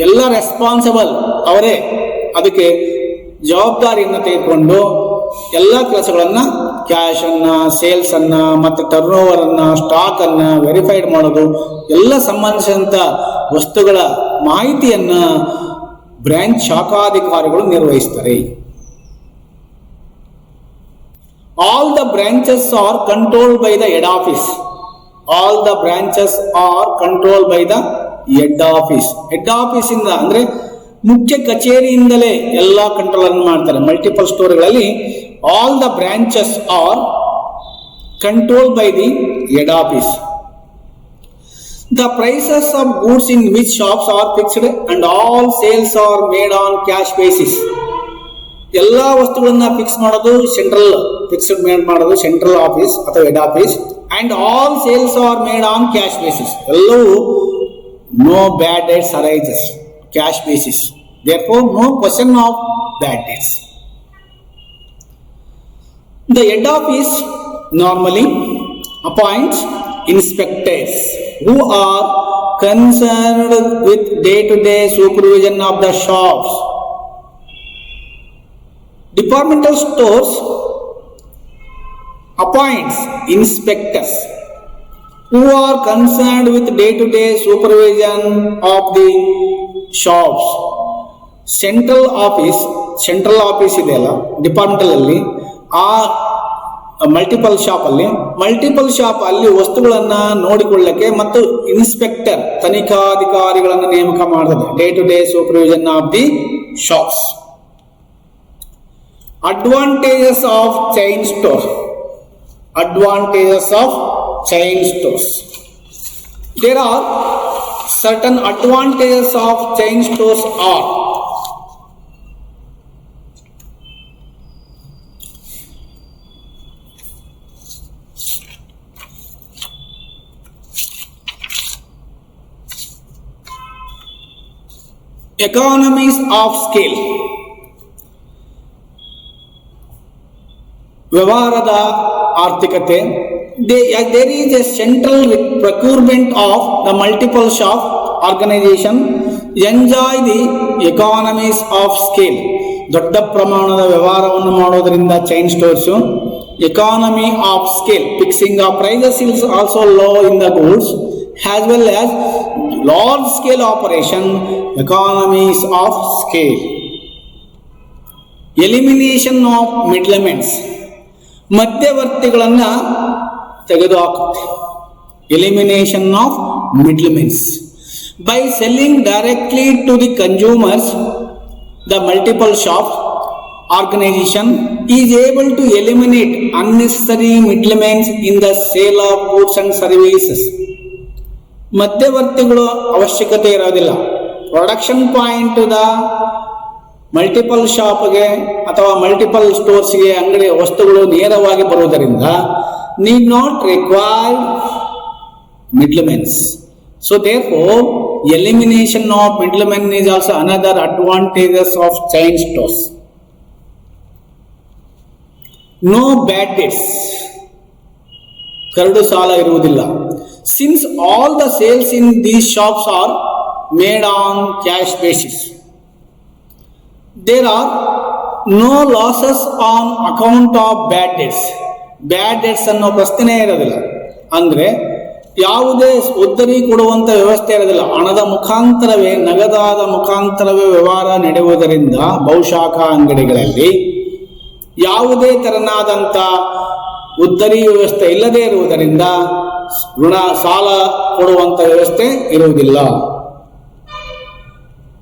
ಎಲ್ಲ ರೆಸ್ಪಾನ್ಸಿಬಲ್ ಅವರೇ. ಅದಕ್ಕೆ ಜವಾಬ್ದಾರಿಯನ್ನು ತೆಗೆದುಕೊಂಡು ಎಲ್ಲ ಕೆಲಸಗಳನ್ನು, ಕ್ಯಾಶನ್ನು, ಸೇಲ್ಸನ್ನು ಮತ್ತು ಟರ್ನ್ ಓವರನ್ನು, ಸ್ಟಾಕನ್ನು ವೆರಿಫೈಡ್ ಮಾಡೋದು, ಎಲ್ಲ ಸಂಬಂಧಿಸಿದಂಥ ವಸ್ತುಗಳ ಮಾಹಿತಿಯನ್ನು ಬ್ರಾಂಚ್ ಶಾಖಾಧಿಕಾರಿಗಳು ನಿರ್ವಹಿಸ್ತಾರೆ. All the branches are controlled by the head office. All the branches are controlled by the head office. Head ಆಫೀಸಿಂದ ಅಂದರೆ ಮುಖ್ಯ ಕಚೇರಿಯಿಂದಲೇ ಎಲ್ಲ ಕಂಟ್ರೋಲ್ ಅನ್ನು ಮಾಡ್ತಾರೆ. ಮಲ್ಟಿಪಲ್ ಸ್ಟೋರ್ಗಳಲ್ಲಿ all the branches are control by the head office. The prices of goods in which shops are fixed and all sales are made on cash basis. ಎಲ್ಲ ವಸ್ತುಗಳನ್ನ ಫಿಕ್ಸ್ ಮಾಡೋದು ಸೆಂಟ್ರಲ್ ಆಫೀಸ್ ಅಥವಾ head office. And all sales are made on cash basis. ಎಲ್ಲವೂ no bad debts arises, cash basis. Therefore, no question of bad debts. The head office normally appoints inspectors who are concerned with day-to-day supervision of the shops. Departmental stores appoints inspectors who are concerned with day-to-day supervision of the shops. Central office ಇದೆಯಲ್ಲ ಡಿಪಾರ್ಟ್ಮೆಂಟಲ್ ಅಲ್ಲಿ, ಆ ಮಲ್ಟಿಪಲ್ ಶಾಪ್ ಅಲ್ಲಿ ವಸ್ತುಗಳನ್ನ ನೋಡಿಕೊಳ್ಳಕ್ಕೆ ಮತ್ತು ಇನ್ಸ್ಪೆಕ್ಟರ್ ತನಿಖಾಧಿಕಾರಿಗಳನ್ನು ನೇಮಕ ಮಾಡ್ತದೆ. Day to day supervision of the shops. Advantages of chain store. There are certain advantages of chain stores are: economies of scale. ವ್ಯವಹಾರದ ಆರ್ಥಿಕತೆ. There is a central procurement of the multiple shop organization enjoy the economies of scale. ದೊಡ್ಡ ಪ್ರಮಾಣದ ವ್ಯವಹಾರವನ್ನು ಮಾಡೋದ್ರಿಂದ chain stores economy of scale, fixing of prices is also low in the goods as well as large scale operation, economies of scale. Elimination of middlemen, ಮಧ್ಯವರ್ತಿಗಳನ್ನು ತೆಗೆದುಹಾಕುತ್ತೆ. Elimination of middlemens. By selling directly to the consumers, the multiple shop organisation is able to eliminate unnecessary middlemens in the sale of goods and services. ಮಧ್ಯವರ್ತಿಗಳು ಅವಶ್ಯಕತೆ ಇರೋದಿಲ್ಲ. ಪ್ರೊಡಕ್ಷನ್ ಪಾಯಿಂಟ್ ದ ಮಲ್ಟಿಪಲ್ ಶಾಪ್ಗೆ ಅಥವಾ ಮಲ್ಟಿಪಲ್ ಸ್ಟೋರ್ಸ್ಗೆ ಅಂಗಡಿ ವಸ್ತುಗಳು ನೇರವಾಗಿ ಬರುವುದರಿಂದ need not require middlemen. So therefore, elimination of middlemen is also another advantages of chain stores. No bad debts, curd ಸಾಲ ಇರುವುದಿಲ್ಲ. Since all the sales in these shops are made on cash basis, there are no losses on account of bad debts. Bad debts ಅನ್ನೋ ಪ್ರಶ್ನೆ ಇರೋದಿಲ್ಲ. ಅಂದರೆ ಯಾವುದೇ ಉದ್ದರಿ ಕೊಡುವಂಥ ವ್ಯವಸ್ಥೆ ಇರೋದಿಲ್ಲ. ಹಣದ ಮುಖಾಂತರವೇ, ನಗದಾದ ಮುಖಾಂತರವೇ ವ್ಯವಹಾರ ನಡೆಯುವುದರಿಂದ ಬಹುಶಾಖ ಅಂಗಡಿಗಳಲ್ಲಿ ಯಾವುದೇ ತೆರನಾದಂಥ ಉದ್ದರಿ ವ್ಯವಸ್ಥೆ ಇಲ್ಲದೆ ಇರುವುದರಿಂದ ಸಾಲ ಕೊಡುವಂಥ ವ್ಯವಸ್ಥೆ ಇರುವುದಿಲ್ಲ.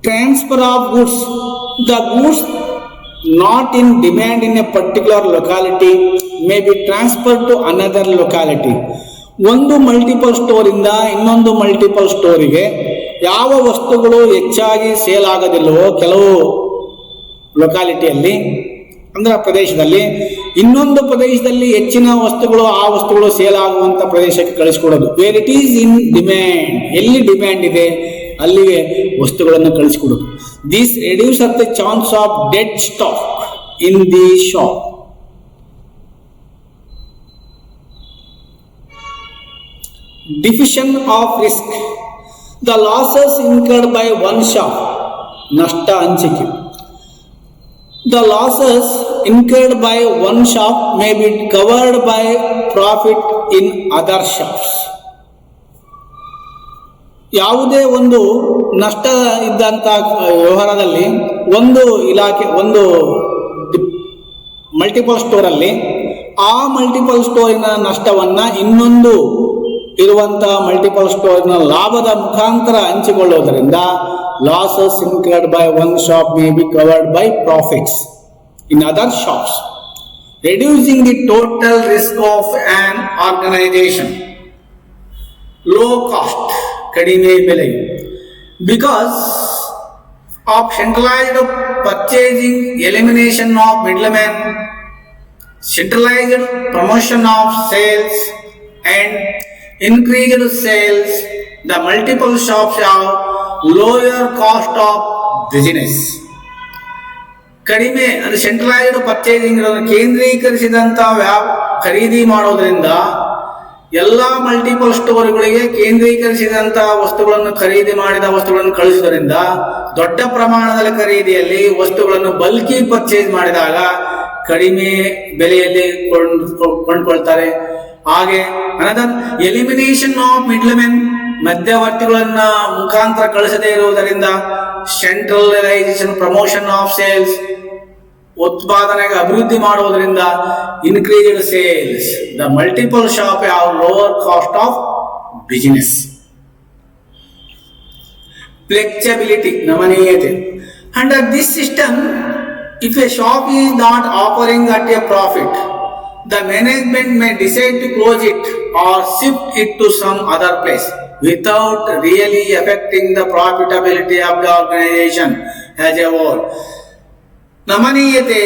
Transfer of goods, the goods not in demand in a particular locality may be transferred to another locality. ಒಂದು ಮಲ್ಟಿಪಲ್ ಸ್ಟೋರ್ ಇಂದ ಇನ್ನೊಂದು ಮಲ್ಟಿಪಲ್ ಸ್ಟೋರಿಗೆ ಯಾವ ವಸ್ತುಗಳು ಹೆಚ್ಚಾಗಿ ಸೇಲ್ ಆಗೋದಿಲ್ಲವೋ ಕೆಲವು ಲೊಕಾಲಿಟಿಯಲ್ಲಿ, ಅಂದ್ರೆ ಪ್ರದೇಶದಲ್ಲಿ, ಇನ್ನೊಂದು ಪ್ರದೇಶದಲ್ಲಿ ಹೆಚ್ಚಿನ ವಸ್ತುಗಳು ಆ ವಸ್ತುಗಳು ಸೇಲ್ ಆಗುವಂತ ಪ್ರದೇಶಕ್ಕೆ ಕಳಿಸಿಕೊಡೋದು. Where it is in demand, ಎಲ್ಲಿ ಡಿಮ್ಯಾಂಡ್ ಇದೆ ಅಲ್ಲಿಗೆ ವಸ್ತುಗಳನ್ನು ಕಳಿಸಿಕೊಡೋದು. This reduces the chance of dead stock in the shop. Diffusion of risk, the losses incurred by one shop, ನಷ್ಟ ಹಂಚಿಕೆ. The losses incurred by one shop may be covered by profit in other shops. ಯಾವುದೇ ಒಂದು ನಷ್ಟ ಇದ್ದಂಥ ವ್ಯವಹಾರದಲ್ಲಿ ಒಂದು ಇಲಾಖೆ, ಒಂದು ಮಲ್ಟಿಪಲ್ ಸ್ಟೋರಲ್ಲಿ ಆ ಮಲ್ಟಿಪಲ್ ಸ್ಟೋರಿನ ನಷ್ಟವನ್ನು ಇನ್ನೊಂದು ಇರುವಂಥ ಮಲ್ಟಿಪಲ್ ಸ್ಟೋರಿನ ಲಾಭದ ಮುಖಾಂತರ ಹಂಚಿಕೊಳ್ಳುವುದರಿಂದ losses incurred by one shop may be covered by profits in other shops, reducing the total risk of an organization. Low cost, kadime bele, because of centralized purchasing, elimination of middlemen, centralized promotion of sales and increased sales, the multiple shops have lower cost of business. ಕಡಿಮೆ, ಅದು ಸೆಂಟ್ರಲೈಸ್ಡ್ ಪರ್ಚೇಸಿಂಗ್, ಕೇಂದ್ರೀಕರಿಸಿದಂಥ ಖರೀದಿ ಮಾಡೋದ್ರಿಂದ ಎಲ್ಲ ಮಲ್ಟಿಪಲ್ ಸ್ಟೋರ್ಗಳಿಗೆ ಕೇಂದ್ರೀಕರಿಸಿದಂಥ ವಸ್ತುಗಳನ್ನು ಖರೀದಿ ಮಾಡಿದ ವಸ್ತುಗಳನ್ನು ಕಳಿಸುವುದರಿಂದ ದೊಡ್ಡ ಪ್ರಮಾಣದಲ್ಲಿ ಖರೀದಿಯಲ್ಲಿ ವಸ್ತುಗಳನ್ನು ಬಲ್ಕಿ ಪರ್ಚೇಸ್ ಮಾಡಿದಾಗ ಕಡಿಮೆ ಬೆಲೆಯಲ್ಲಿ ಕೊಂಡ್ಕೊಳ್ತಾರೆ. ಹಾಗೆ ಅನದರ್ ಎಲಿಮಿನೇಷನ್ ಆಫ್ ಮಿಡ್ಲ್ಮೆನ್, ಮಧ್ಯವರ್ತಿಗಳನ್ನ ಮುಖಾಂತರ ಕಳಿಸದೇ ಇರುವುದರಿಂದ ಸೆಂಟ್ರಲೈಸೇಷನ್, ಪ್ರಮೋಷನ್ ಆಫ್ ಸೇಲ್ಸ್, ಉತ್ಪಾದನೆಗೆ ಅಭಿವೃದ್ಧಿ ಮಾಡುವುದರಿಂದ increased sales, the multiple shop have lower cost of business. Flexibility, ನಮನೀಯತೆ. Under this system, if a shop is not offering at a profit, the management may decide to close it or shift it to some other place without really affecting the profitability of the organization as a whole. ನಮನೀಯತೆ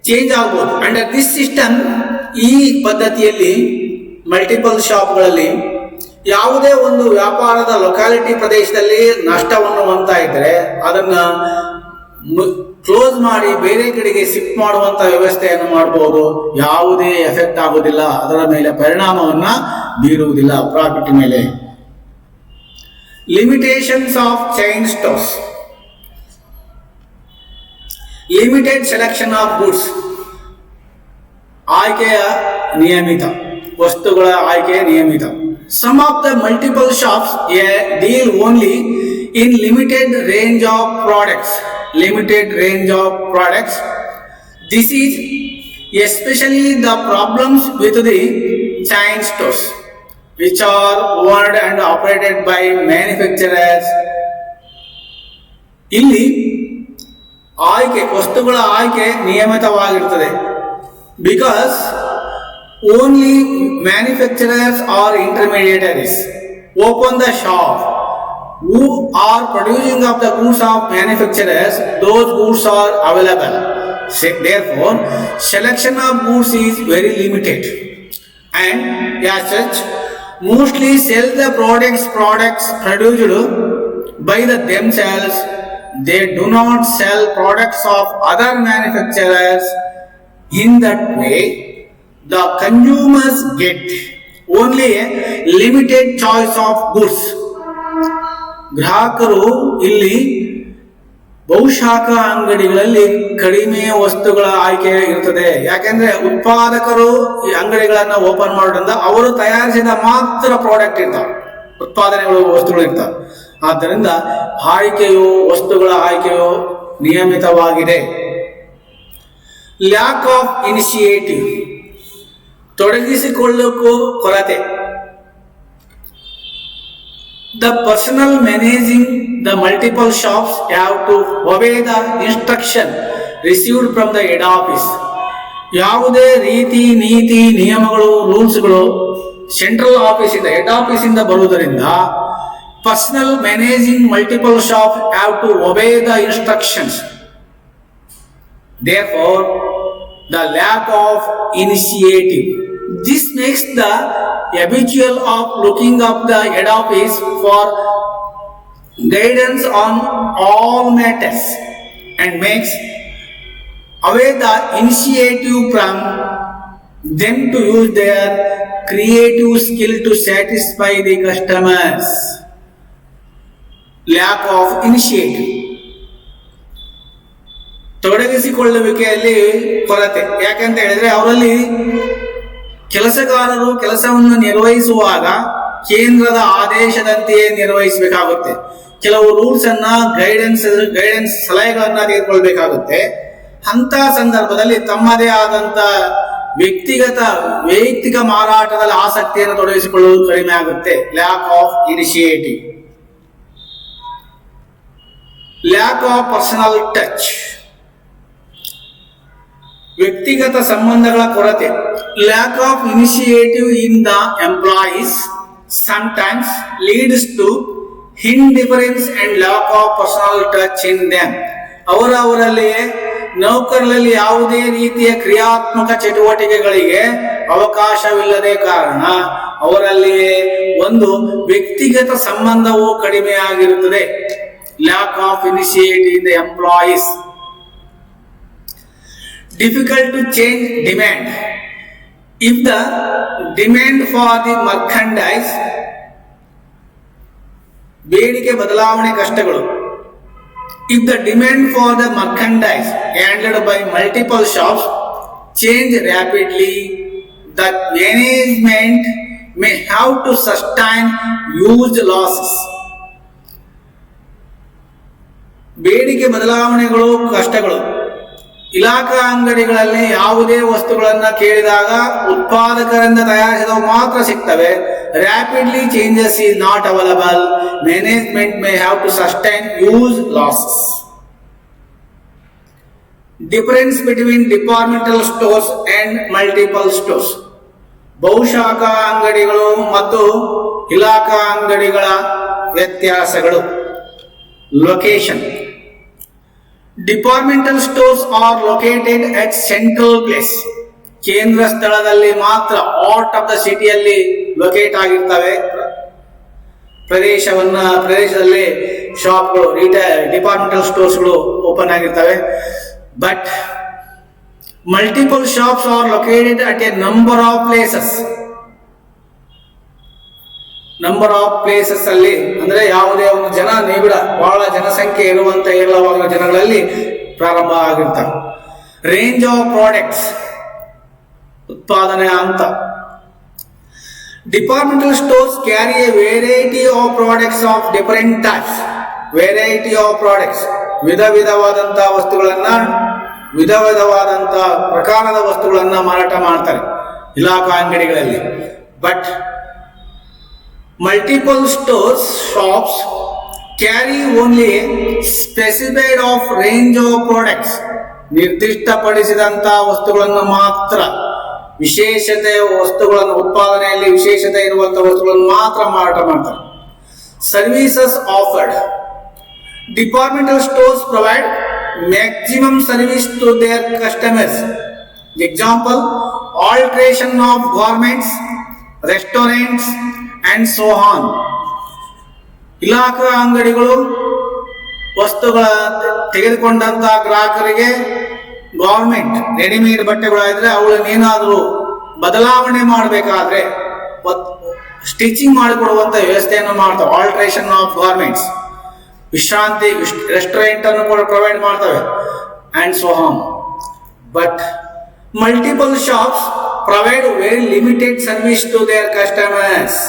ಚೇಂಜ್ ಆಗ್ಬೋದು. ಅಂಡರ್ ದಿಸ್ ಸಿಸ್ಟಮ್, ಈ ಪದ್ಧತಿಯಲ್ಲಿ ಮಲ್ಟಿಪಲ್ ಶಾಪ್ಗಳಲ್ಲಿ ಯಾವುದೇ ಒಂದು ವ್ಯಾಪಾರದ ಲೊಕ್ಯಾಲಿಟಿ ಪ್ರದೇಶದಲ್ಲಿ ನಷ್ಟವನ್ನು ಹೊಂದ್ತಾ ಇದ್ದರೆ ಅದನ್ನ ಕ್ಲೋಸ್ ಮಾಡಿ ಬೇರೆ ಕಡೆಗೆ ಶಿಫ್ಟ್ ಮಾಡುವಂತ ವ್ಯವಸ್ಥೆಯನ್ನು ಮಾಡಬಹುದು. ಯಾವುದೇ ಎಫೆಕ್ಟ್ ಆಗುವುದಿಲ್ಲ, ಅದರ ಮೇಲೆ ಪರಿಣಾಮವನ್ನ ಬೀರುವುದಿಲ್ಲ ಪ್ರಾಫಿಟ್ ಮೇಲೆ. Limitations of chain stores, limited selection of goods, ಆಯ್ಕೆಯ ನಿಯಮಿತ, ವಸ್ತುಗಳ ಆಯ್ಕೆಯ ನಿಯಮಿತ. Some of the multiple shops deal only in limited range of products. Limited range of products. This is especially the problems with the chain stores, which are owned and operated by manufacturers. ಇಲ್ಲಿ ಆಯ್ಕೆ, ವಸ್ತುಗಳ ಆಯ್ಕೆ ನಿಯಮಿತವಾಗಿರುತ್ತದೆ. Because only manufacturers or intermediaries open the shop who are producing of the goods of manufacturers. Those goods are available. Therefore, selection of goods is very limited, and as such, mostly sell the products produced by themselves. They do not sell products of other manufacturers. In that way, the consumers get only a limited choice of goods. ಗ್ರಾಹಕರು ಇಲ್ಲಿ ಬಹುಶಾಖ ಅಂಗಡಿಗಳಲ್ಲಿ ಕಡಿಮೆ ವಸ್ತುಗಳ ಆಯ್ಕೆ ಇರ್ತದೆ. ಯಾಕೆಂದ್ರೆ ಉತ್ಪಾದಕರು ಈ ಅಂಗಡಿಗಳನ್ನ ಓಪನ್ ಮಾಡೋದ್ರಿಂದ ಅವರು ತಯಾರಿಸಿದ ಮಾತ್ರ ಪ್ರಾಡಕ್ಟ್ ಇರ್ತಾವೆ, ಉತ್ಪಾದನೆಗಳು ವಸ್ತುಗಳು ಇರ್ತಾವೆ. ಆದ್ದರಿಂದ ವಸ್ತುಗಳ ಆಯ್ಕೆಯು ನಿಯಮಿತವಾಗಿದೆ. ಲ್ಯಾಕ್ ಆಫ್ ಇನಿಷಿಯೇಟಿವ್, ತೊಡಗಿಸಿಕೊಳ್ಳಕ್ಕೂ ಕೊರತೆ. The personnel managing the multiple shops have to obey the instruction received from the head office. ಯಾವುದೇ ರೀತಿ ನೀತಿ ನಿಯಮಗಳು ರೂಲ್ಸ್ಗಳು ಸೆಂಟ್ರಲ್ ಆಫೀಸ್ ಇಂದ ಹೆಡ್ ಆಫೀಸ್ ಇಂದ ಬರುವುದರಿಂದ personal managing multiple shop have to obey the instructions. Therefore, the lack of initiative. This makes the habitual of looking up the head office for guidance on all matters and makes away the initiative from them to use their creative skill to satisfy the customers. Lack of initiative, ತೊಡಗಿಸಿಕೊಳ್ಳುವಿಕೆಯಲ್ಲಿ ಕೊರತೆ. ಯಾಕಂತ ಹೇಳಿದ್ರೆ ಅವರಲ್ಲಿ ಕೆಲಸಗಾರರು ಕೆಲಸವನ್ನು ನಿರ್ವಹಿಸುವಾಗ ಕೇಂದ್ರದ ಆದೇಶದಂತೆಯೇ ನಿರ್ವಹಿಸಬೇಕಾಗುತ್ತೆ. ಕೆಲವು ರೂಲ್ಸ್ ಅನ್ನ ಗೈಡೆನ್ಸ್ ಸಲಹೆಗಳನ್ನ ತೆಗೆದುಕೊಳ್ಬೇಕಾಗುತ್ತೆ. ಅಂತ ಸಂದರ್ಭದಲ್ಲಿ ತಮ್ಮದೇ ಆದಂತ ವೈಯಕ್ತಿಕ ಮಾರಾಟದಲ್ಲಿ ಆಸಕ್ತಿಯನ್ನು ತೊಡಗಿಸಿಕೊಳ್ಳುವುದು ಕಡಿಮೆ ಆಗುತ್ತೆ. Lack of initiative. Lack of personal touch, ವ್ಯಕ್ತಿಗತ ಸಂಬಂಧಗಳ ಕೊರತೆ. Lack of initiative in the employees sometimes leads to indifference and lack of personal touch in them. ಅವರಲ್ಲಿಯೇ ನೌಕರರಲ್ಲಿ ಯಾವುದೇ ರೀತಿಯ ಕ್ರಿಯಾತ್ಮಕ ಚಟುವಟಿಕೆಗಳಿಗೆ ಅವಕಾಶವಿಲ್ಲದೆ ಕಾರಣ ಅವರಲ್ಲಿಯೇ ಒಂದು ವ್ಯಕ್ತಿಗತ ಸಂಬಂಧವು ಕಡಿಮೆ ಆಗಿರುತ್ತದೆ. Lack of initiative in the employees. Difficult to change demand. If the demand for the merchandise, ಬೇಡಿಕೆ ಬದಲಾವಣೆ ಕಷ್ಟಗಳು. If the demand for the merchandise handled by multiple shops change rapidly, the management may have to sustain huge losses. ಬೇಡಿಕೆ ಬದಲಾವಣೆಗಳು ಕಷ್ಟಗಳು. ಇಲಾಖಾ ಅಂಗಡಿಗಳಲ್ಲಿ ಯಾವುದೇ ವಸ್ತುಗಳನ್ನ ಕೇಳಿದಾಗ ಉತ್ಪಾದಕರಿಂದ ತಯಾರಿಸಿದವು ಮಾತ್ರ ಸಿಗ್ತವೆ. Rapidly changes is not available. Management may have to sustain huge losses. Difference between departmental stores and multiple stores. ಬಹುಶಾಖಾ ಅಂಗಡಿಗಳು ಮತ್ತು ಇಲಾಖಾ ಅಂಗಡಿಗಳ ವ್ಯತ್ಯಾಸಗಳು. Location. Departmental stores are located at central place. ಕೇಂದ್ರ ಸ್ಥಳದಲ್ಲಿ ಮಾತ್ರ, ಔಟ್ ಆಫ್ ದ ಸಿಟಿಯಲ್ಲಿ ಲೊಕೇಟ್ ಆಗಿರ್ತವೆ. ಪ್ರದೇಶದಲ್ಲಿ ಶಾಪ್ಗಳು, ಡಿಪಾರ್ಟ್ಮೆಂಟಲ್ ಸ್ಟೋರ್ಸ್ಗಳು ಓಪನ್ ಆಗಿರ್ತವೆ. But multiple shops are located at A number of places. Number of places ಅಲ್ಲಿ ಅಂದ್ರೆ ಯಾವುದೇ ಒಂದು ನಿಬಿಡ ಬಹಳ ಜನಸಂಖ್ಯೆ ಇರುವಂತ ಹೇರಳವಾಗಿರುವ ಜನಗಳಲ್ಲಿ ಪ್ರಾರಂಭ ಆಗಿರ್ತಾರೆ. ರೇಂಜ್ ಆಫ್ ಪ್ರಾಡಕ್ಟ್ಸ್, ಉತ್ಪಾದನೆ ಹಂತ. Departmental stores carry A variety of products of different types. Variety of products, ವಿಧ ವಿಧವಾದಂತಹ ಪ್ರಕಾರದ ವಸ್ತುಗಳನ್ನ ಮಾರಾಟ ಮಾಡ್ತಾರೆ ಇಲಾಖಾ ಅಂಗಡಿಗಳಲ್ಲಿ. But multiple stores, shops carry only a specified of range of products. ನಿರ್ದಿಷ್ಟಪಡಿಸಿದಂತಹ ವಸ್ತುಗಳನ್ನು ಮಾತ್ರ, ವಿಶೇಷತೆ ವಸ್ತುಗಳನ್ನು, ಉತ್ಪಾದನೆಯಲ್ಲಿ ವಿಶೇಷತೆ ಇರುವಂತಹ ವಸ್ತುಗಳನ್ನು ಮಾತ್ರ ಮಾರಾಟ ಮಾಡ್ತಾರೆ. Services offered. Departmental stores provide maximum service to their customers. Example, alteration of garments, restaurants and so on. ಇಲಾಖಾ ಅಂಗಡಿಗಳು ವಸ್ತುಗಳ ತೆಗೆದುಕೊಂಡಂತ ಗ್ರಾಹಕರಿಗೆ ಗೌರ್ಮೆಂಟ್ ರೆಡಿಮೇಡ್ ಬಟ್ಟೆಗಳಾದ್ರೆ ಅವುಗಳನ್ನೇನಾದರೂ ಬದಲಾವಣೆ ಮಾಡಬೇಕಾದ್ರೆ ಸ್ಟಿಚಿಂಗ್ ಮಾಡಿಕೊಡುವಂತ ವ್ಯವಸ್ಥೆಯನ್ನು ಮಾಡ್ತವೆ. ಆಲ್ಟ್ರೇಷನ್ ಆಫ್ ಗಾರ್ಮೆಂಟ್ಸ್, ವಿಶ್ರಾಂತಿ ರೆಸ್ಟೋರೆಂಟ್ ಅನ್ನು ಕೂಡ ಪ್ರೊವೈಡ್ ಮಾಡ್ತವೆ and so on. But multiple shops provide very limited service to their customers.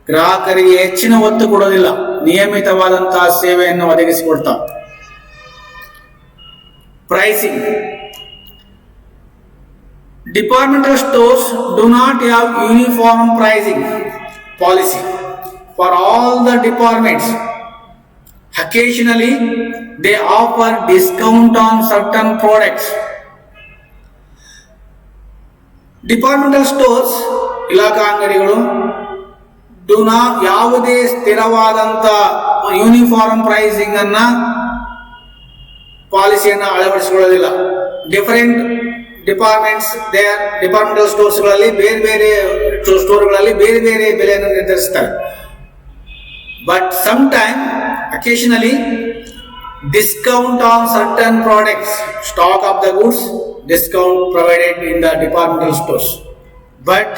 ಗ್ರಾಹಕರಿಗೆ ಹೆಚ್ಚಿನ ಒತ್ತು ಕೊಡೋದಿಲ್ಲ, ನಿಯಮಿತವಾದಂತಹ ಸೇವೆಯನ್ನು ಒದಗಿಸಿಕೊಡ್ತಾವೆ. Pricing. Departmental stores do not have uniform pricing policy for all the departments. Occasionally, they offer discount on certain products. Departmental stores, ಇಲಾಖಾ ಅಂಗಡಿಗಳು ಯಾವುದೇ ಸ್ಥಿರವಾದಂತ ಯೂನಿಫಾರ್ಮ್ ಪ್ರೈಸಿಂಗ್ ಅನ್ನ ಪಾಲಿಸಿಯನ್ನು ಅಳವಡಿಸಿಕೊಳ್ಳೋದಿಲ್ಲ. ಡಿಫರೆಂಟ್ ಡಿಪಾರ್ಟ್ಮೆಂಟ್ಸ್ ಡಿಪಾರ್ಟ್ಮೆಂಟಲ್ ಸ್ಟೋರ್ಸ್ಗಳಲ್ಲಿ ಬೇರೆ ಬೇರೆ ಸ್ಟೋರ್ಗಳಲ್ಲಿ ಬೇರೆ ಬೇರೆ ಬೆಲೆಯನ್ನು ನಿರ್ಧರಿಸ್ತಾರೆ. But some time occasionally discount on certain products, stock of the goods, discount provided in the departmental stores. But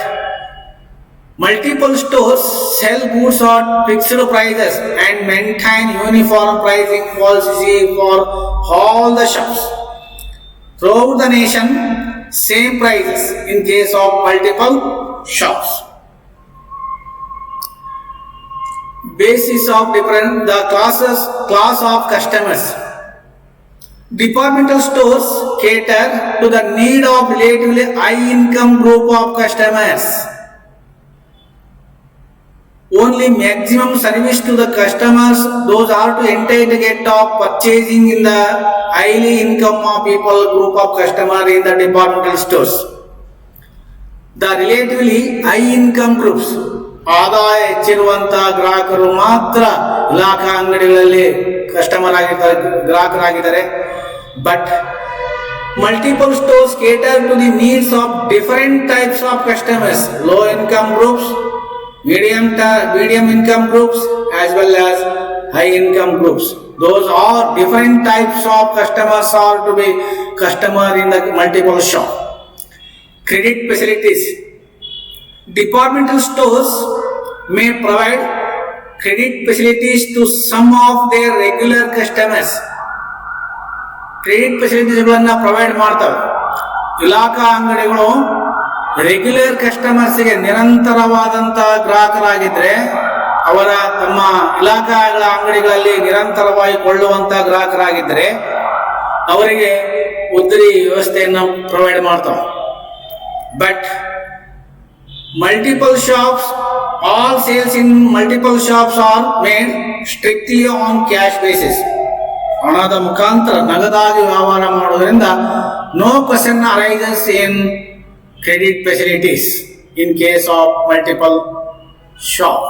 multiple stores sell goods at fixed prices and maintain uniform pricing policy for all the shops throughout the nation. Same prices in case of multiple shops. Basis of the class of customers. Departmental stores cater to the need of relatively high income group of customers. Only maximum service to the customers, those are to entitled to get of purchasing in the highly income of people group of customer in the departmental stores. The relatively high income groups, ಆದಾಯ ಹೆಚ್ಚಿರುವಂತಹ ಗ್ರಾಹಕರು ಮಾತ್ರ ಇಲಾಖಾ ಅಂಗಡಿಗಳಲ್ಲಿ ಕಸ್ಟಮರ್ ಆಗಿರ್ತಾರೆ, ಗ್ರಾಹಕರಾಗಿದ್ದಾರೆ. But multiple stores cater to the needs of different types of customers, low income groups, medium income groups as well as high income groups. Those are different types of customers are to be customer in the multiple shop. Credit facilities. Departmental stores may provide credit facilities to some of their regular customers. Credit ಫೆಸಿಲಿಟೀಸ್ಗಳನ್ನ ಪ್ರೊವೈಡ್ ಮಾಡ್ತವೆ. ಇಲಾಖಾ ಅಂಗಡಿಗಳು ರೆಗ್ಯುಲರ್ ಕಸ್ಟಮರ್ಸ್ಗೆ ನಿರಂತರವಾದಂತಹ ಗ್ರಾಹಕರಾಗಿದ್ರೆ, ಅವರ ತಮ್ಮ ಇಲಾಖಾಗಳ ಅಂಗಡಿಗಳಲ್ಲಿ ನಿರಂತರವಾಗಿ ಕೊಳ್ಳುವಂತಹ ಗ್ರಾಹಕರಾಗಿದ್ದರೆ ಅವರಿಗೆ ಉದ್ರಿ ವ್ಯವಸ್ಥೆಯನ್ನು ಪ್ರೊವೈಡ್ ಮಾಡ್ತವೆ. But multiple shops, all sales in multiple shops are made strictly on cash basis. ಹಣದ ಮುಖಾಂತರ ನಗದಾಗಿ ವ್ಯವಹಾರ ಮಾಡುವುದರಿಂದ no question arises in credit facilities in case of multiple shop.